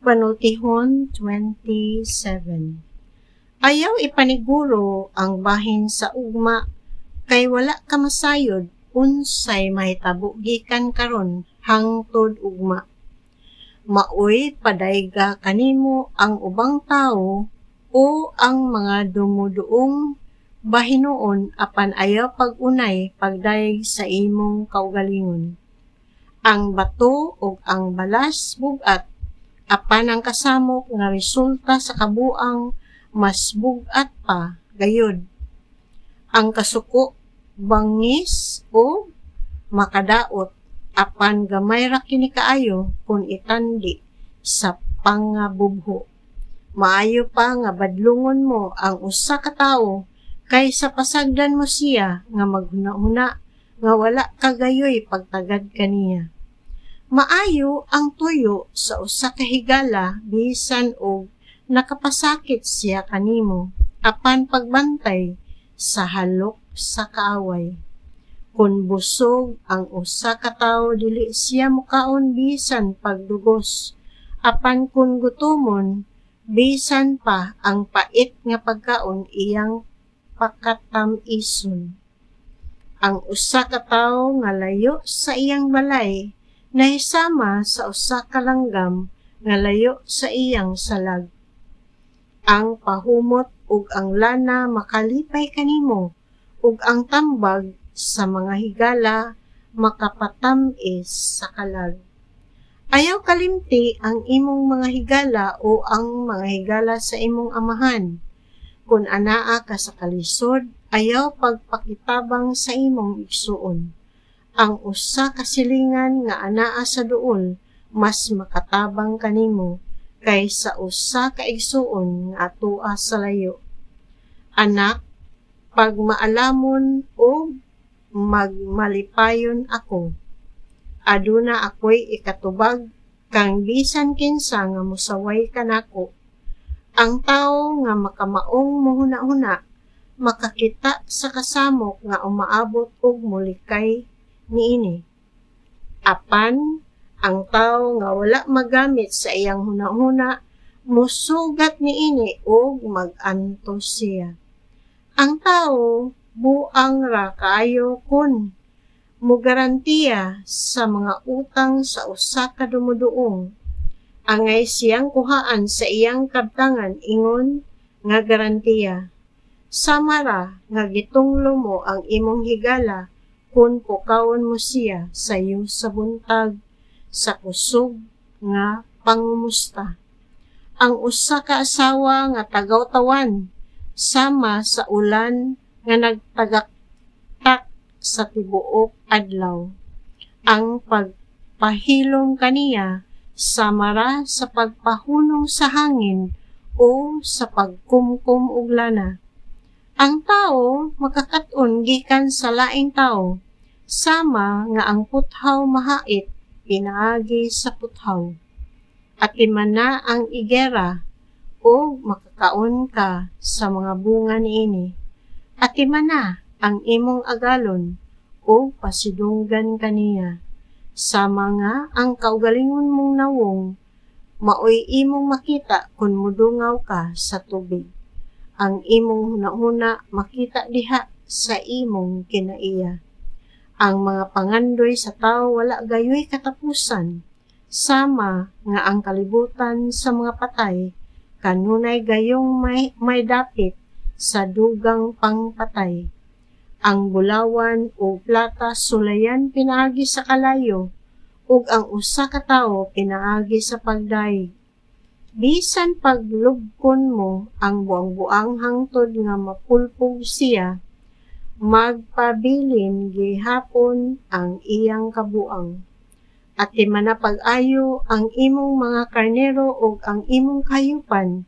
Panultihon 27. Ayaw ipaniguro ang bahin sa ugma, kay wala ka masayod, unsay mahitabo gikan karon hangtod ugma. Maoy padayga kanimo ang ubang tao o ang mga dumuduong bahinoon apan ayaw pag-unay pagdayeg sa imong kaugalingon. Ang bato o ang balas bugat, apan ang kasamok nga resulta sa kabuang mas bugat pa gayod. Ang kasuko bangis o makadaot, apan gamay ra kini kaayo kung itandi sa pangabubho. Maayo pa nga badlungon mo ang usa ka tawo kaysa pasagdan mo siya nga maghuna-huna nga wala kagayoy pagtagad kaniya. Maayo ang tuyo sa usa ka higala bisan og nakapasakit siya kanimo, apan pagbantay sa halok sa kaaway. Kung busog ang usa ka tawo dili siya mukaon bisan pagdugos, apan kung gutomon bisan pa ang pait nga pagkaon iyang pakatam-ison. Ang usa ka tawo nga layo sa iyang balay nahisama sa usa ka langgam nga layo sa iyang salag. Ang pahumot ug ang lana makalipay kanimo, ug ang tambag sa mga higala makapatam-is sa kalag. Ayaw kalimti ang imong mga higala o ang mga higala sa imong amahan. Kung anaa ka sa kalisod, ayaw pagpakitabang sa imong igsuon. Ang usa ka silingan nga anaa sa duol mas makatabang kanimo kaysa usa ka igsuon nga atua sa layo. Anak, pag maalamon o magmalipayon ako, aduna ako'y ikatubag kang bisan kinsa nga musaway kanako. Ang tawo nga makamaong muhuna-huna makakita sa kasamok nga umaabot og mulikay niini. Apan ang tawo nga wala magamit sa iyang hunahuna musugat niini og mag-antos siya. Ang tawo buang ra kaayo kun mugarantiya sa mga utang sa usa ka dumuduong. Angay siyang kuhaan sa iyang kabtangan ingon nga garantiya. Samara nga gitunglo mo ang imong higala kung pukawon mo siya sayo sa buntag sa kusog nga pangumusta. Ang usa ka asawa nga tagaw-tawan sama sa ulan nga nagtagaktak sa tibuok adlaw. Ang pagpahilom kaniya samara sa pagpahunong sa hangin o sa pagkumkum og lana. Ang tao makakaton gikan sa laing tao, sama nga ang puthaw mahait pinaagi sa puthaw. At imana ang igera o makakaon ka sa mga bunga niini. At imana ang imong agalon o pasidunggan kaniya. Sama nga ang kaugalingon mong nawong, maoy imong makita kung mudungaw ka sa tubig. Ang imong hunahuna makita diha sa imong kinaiya. Ang mga pangandoy sa tao wala gayoy katapusan, sama nga ang kalibutan sa mga patay, kanunay gayong may dapit sa dugang pangpatay. Ang bulawan o plata sulayan pinaagi sa kalayo, ug ang usa ka tawo pinaagi sa pagdaig. Bisan paglubkon mo ang buang-buang hangtod nga mapulpog siya, magpabilin gihapon ang iyang kabuang. At imana pag-ayo ang imong mga karnero ug ang imong kayupan,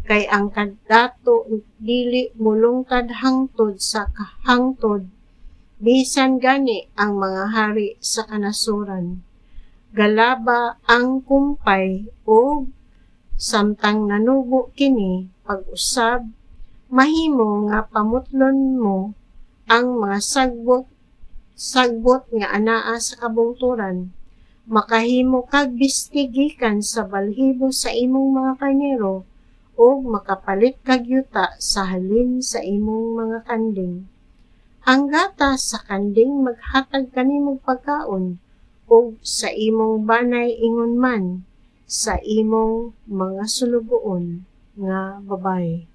kay ang kadato dili mulungkad hangtod sa hangtod, bisan gani ang mga hari sa kanasuran. Galaba ang kumpay o samtang nanubo kini pag-usab, mahimo nga pamutlon mo ang mga sagbot nga anaa sa kabungturan, makahimo kag bistigikan sa balhibo sa imong mga karnero, o makapalit kag yuta sa halin sa imong mga kanding. Ang gatas sa kanding maghatag kanimong pagkaon, o sa imong banay ingon man, sa imong mga sulugoon nga babae.